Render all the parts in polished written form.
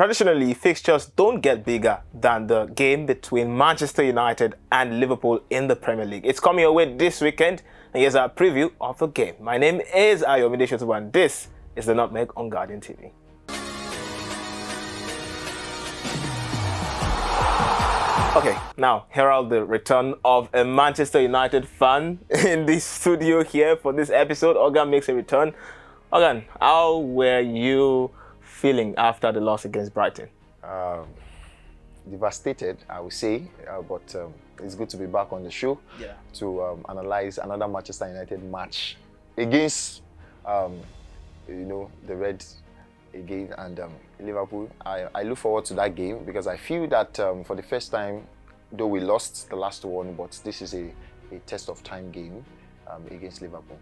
Traditionally, fixtures don't get bigger than the game between Manchester United and Liverpool in the Premier League. It's coming your way this weekend, and here's our preview of the game. My name is Ayomide, Sotubo, and this is the Nutmeg on GuardianTV. Okay, now herald the return of a Manchester United fan in the studio here for this episode. Hogan makes a return. Hogan, how were you feeling after the loss against Brighton? Devastated, I would say, but it's good to be back on the show to analyze another Manchester United match against, the Reds again and Liverpool. I look forward to that game because I feel that for the first time, though we lost the last one, but this is a test of time game against Liverpool.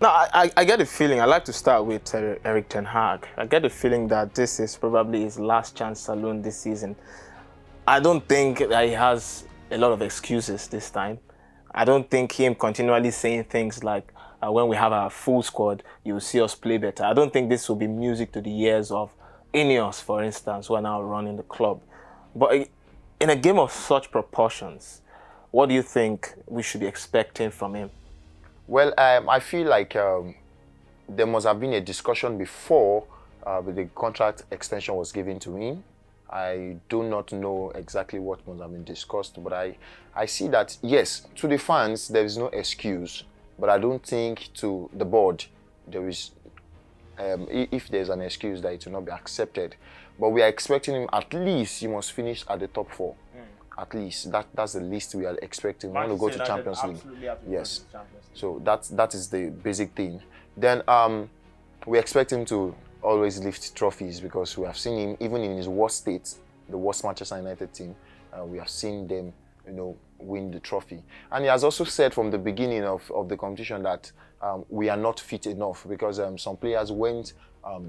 Now, I get the feeling, I like to start with Eric Ten Hag. I get the feeling that this is probably his last chance saloon this season. I don't think that he has a lot of excuses this time. I don't think him continually saying things like, when we have our full squad, you'll see us play better. I don't think this will be music to the ears of Ineos, for instance, who are now running the club. But in a game of such proportions, what do you think we should be expecting from him? Well, I feel like there must have been a discussion before the contract extension was given to him. I do not know exactly what must have been discussed, but I see that, yes, to the fans, there is no excuse. But I don't think to the board, there is, if there's an excuse, that it will not be accepted. But we are expecting him, at least he must finish at the top four. At least that's the least we are expecting. We want to go to Champions League. Yes. So that is the basic thing. Then we expect him to always lift trophies because we have seen him even in his worst state, the worst Manchester United team. We have seen them, win the trophy. And he has also said from the beginning of the competition that we are not fit enough because some players went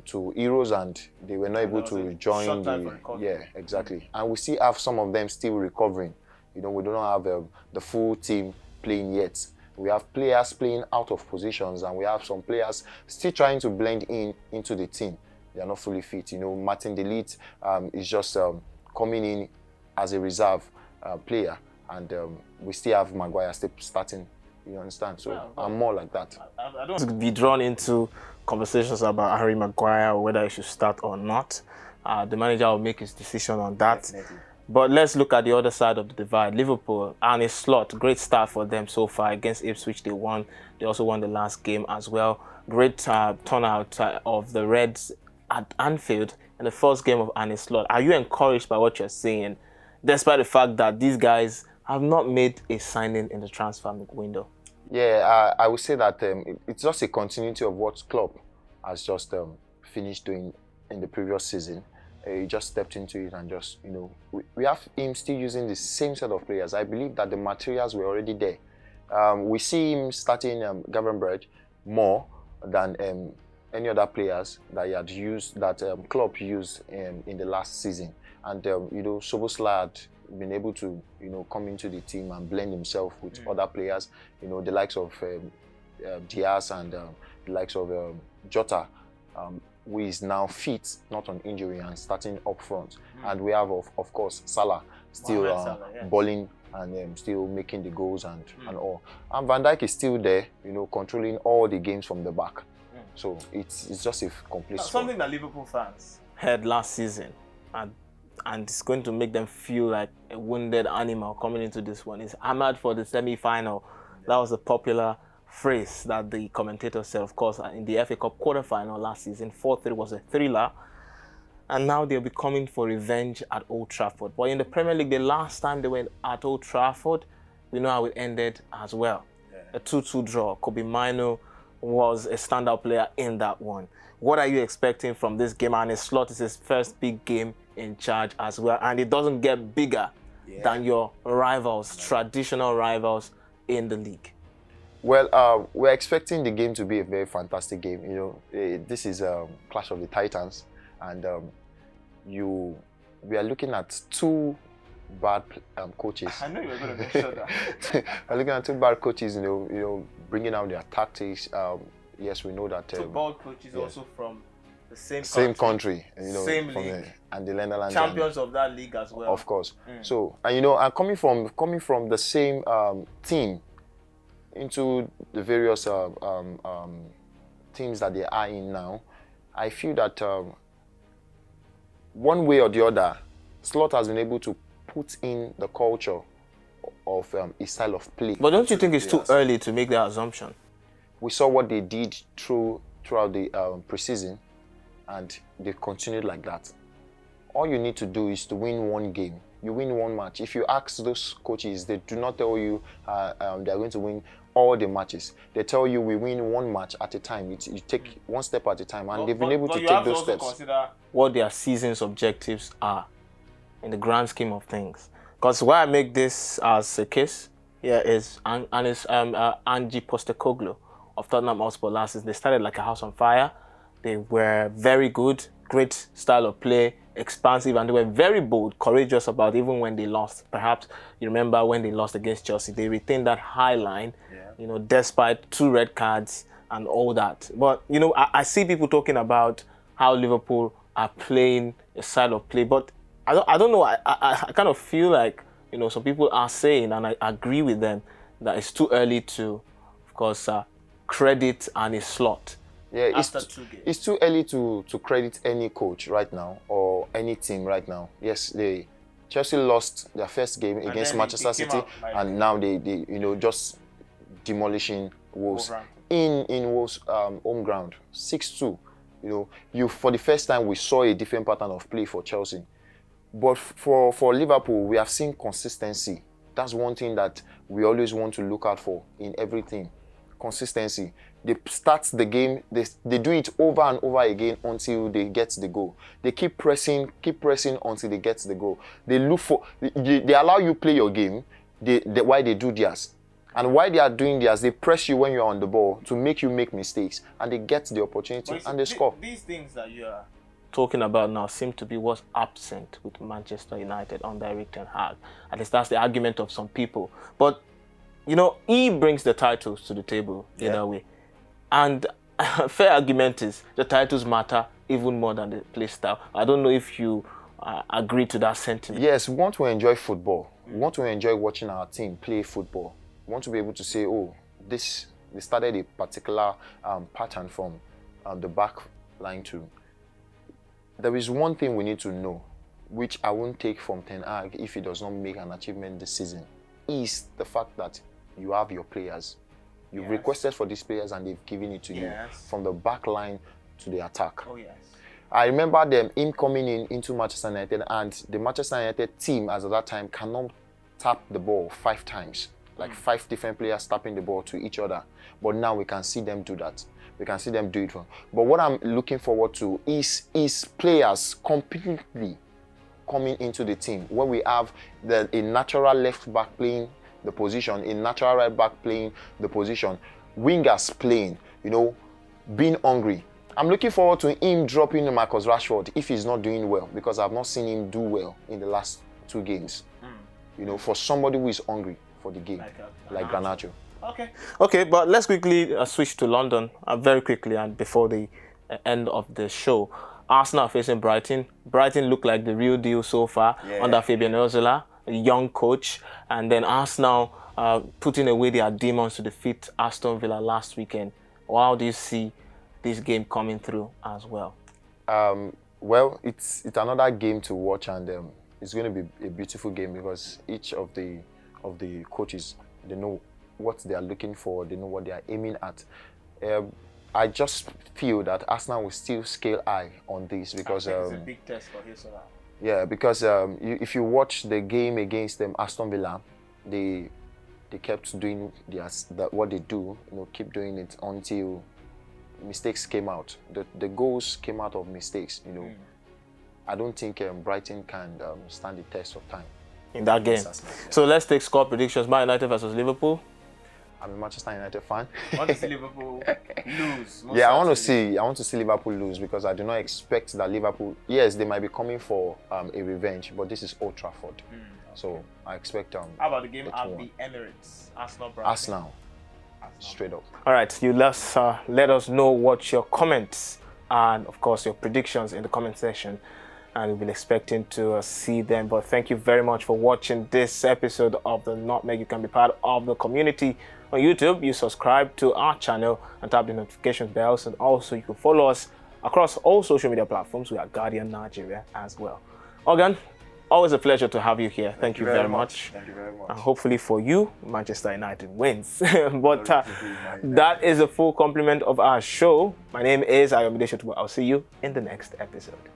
to Euros and they were not able to join the... Yeah, exactly. And we still have some of them still recovering. We don't have the full team playing yet. We have players playing out of positions and we have some players still trying to blend into the team. They are not fully fit. Martin Delete is just coming in as a reserve player and we still have Maguire still starting. You understand? So I'm more like that. I don't want to be drawn into conversations about Harry Maguire or whether he should start or not. The manager will make his decision on that. Definitely. But let's look at the other side of the divide. Liverpool, Arne Slot, great start for them so far against Ipswich. They won. They also won the last game as well. Great turnout of the Reds at Anfield in the first game of Arne Slot. Are you encouraged by what you're seeing, despite the fact that these guys have not made a signing in the transfer window? Yeah, I would say that it's just a continuity of what Klopp has just finished doing in the previous season. He just stepped into it and just, we have him still using the same set of players. I believe that the materials were already there. We see him starting Gravenberch more than any other players that he had used, that Klopp used in the last season. And, Szoboszlai had been able to, come into the team and blend himself with other players, the likes of Diaz and the likes of Jota, who is now fit, not on injury, and starting up front. And we have, of course, Salah still balling and still making the goals and all. And Van Dijk is still there, controlling all the games from the back. So it's just a complete squad. Something that Liverpool fans had last season, and it's going to make them feel like a wounded animal coming into this one, is hammered for the semi-final. That was a popular phrase that the commentator said, of course, in the FA Cup quarter-final last season. 4-3 was a thriller. And now they'll be coming for revenge at Old Trafford. But in the Premier League, the last time they went at Old Trafford, we know how it ended as well. A 2-2 draw. Kobe Manu was a standout player in that one. What are you expecting from this game? And Slot is his first big game in charge as well. And it doesn't get bigger than your rivals, traditional rivals in the league. Well, we're expecting the game to be a very fantastic game. This is Clash of the Titans, and we are looking at two bad coaches. I know you were going to mention that. We're looking at two bad coaches, bringing out their tactics. Yes, we know that. Two bad coaches also from The same country, you know, same league, and the Netherlands champions of that league as well. Of course. So, and you know, and coming from the same team into the various teams that they are in now, I feel that one way or the other, Slot has been able to put in the culture of a style of play. But don't you think it's too early to make that assumption? We saw what they did throughout the preseason, and they continued like that. All you need to do is to win one game. You win one match. If you ask those coaches, they do not tell you they are going to win all the matches. They tell you we win one match at a time. You take one step at a time, and they've been able to take those steps. Consider what their season's objectives are in the grand scheme of things. Because why I make this as a case here is Ange Postecoglou of Tottenham Hotspur last season. They started like a house on fire. They were very good, great style of play, expansive, and they were very bold, courageous about even when they lost. Perhaps you remember when they lost against Chelsea, they retained that high line, you know, despite 2 red cards and all that. But, you know, I see people talking about how Liverpool are playing a style of play, but I don't know. I kind of feel like, you know, some people are saying, and I agree with them, that it's too early to, of course, credit Arne Slot. Yeah, it's too early to credit any coach right now or any team right now. Yes, Chelsea lost their first game against Manchester City, and now they you know, just demolishing Wolves in Wolves' home ground, 6-2. You know, for the first time we saw a different pattern of play for Chelsea. But for Liverpool, we have seen consistency. That's one thing that we always want to look out for in everything. Consistency. They start the game, they do it over and over again until they get the goal. They keep pressing until they get the goal. They look for, they allow you play your game while they do theirs. And while they are doing theirs, they press you when you're on the ball to make you make mistakes, and they get the opportunity and they score. These things that you are talking about now seem to be what's absent with Manchester United under Erik Ten Hag. At least that's the argument of some people. But, you know, he brings the titles to the table either way. And a fair argument is the titles matter even more than the play style. I don't know if you agree to that sentiment. Yes, we want to enjoy football. We want to enjoy watching our team play football. We want to be able to say, oh, they started a particular pattern from the back line to. There is one thing we need to know, which I won't take from Ten Hag if he does not make an achievement this season, is the fact that you have your players. You've requested for these players and they've given it to you, from the back line to the attack. Oh, yes. I remember him coming into Manchester United, and the Manchester United team as at that time cannot tap the ball 5 times. Like 5 different players tapping the ball to each other. But now we can see them do that. We can see them do it. But what I'm looking forward to is players completely coming into the team, where we have a natural left back playing the position, a natural right back playing the position, wingers playing, you know, being hungry. I'm looking forward to him dropping Marcus Rashford if he's not doing well, because I've not seen him do well in the last 2 games. You know, for somebody who is hungry for the game, like Garnacho. Okay, but let's quickly switch to London very quickly, and before the end of the show. Arsenal facing Brighton. Brighton look like the real deal so far under Fabian Ozila, a young coach, and then Arsenal putting away their demons to defeat Aston Villa last weekend. How do you see this game coming through as well? Well, it's another game to watch, and it's going to be a beautiful game because each of the coaches, they know what they are looking for, they know what they are aiming at. I just feel that Arsenal will still scale high on this because it's a big test for Ozila. Yeah, because if you watch the game against Aston Villa, they kept doing what they do, you know, keep doing it until mistakes came out. The goals came out of mistakes, you know. I don't think Brighton can stand the test of time in that game. So let's take score predictions. Man United versus Liverpool. I'm a Manchester United fan. I want to see Liverpool lose. Yeah, I want to see Liverpool lose because I do not expect that Liverpool. Yes, they might be coming for a revenge, but this is Old Trafford, so I expect. How about the game at the Emirates? Arsenal. Straight up. All right, you let us know what your comments and of course your predictions in the comment section, and we've been expecting to see them. But thank you very much for watching this episode of the Nutmeg. You can be part of the community on YouTube. You subscribe to our channel and tap the notification bells, and also you can follow us across all social media platforms. We are Guardian Nigeria as well. Hogan, always a pleasure to have you here. Thank you very much. Thank you very much. And hopefully for you, Manchester United wins. But that is a full complement of our show. My name is Ayomide. I'll see you in the next episode.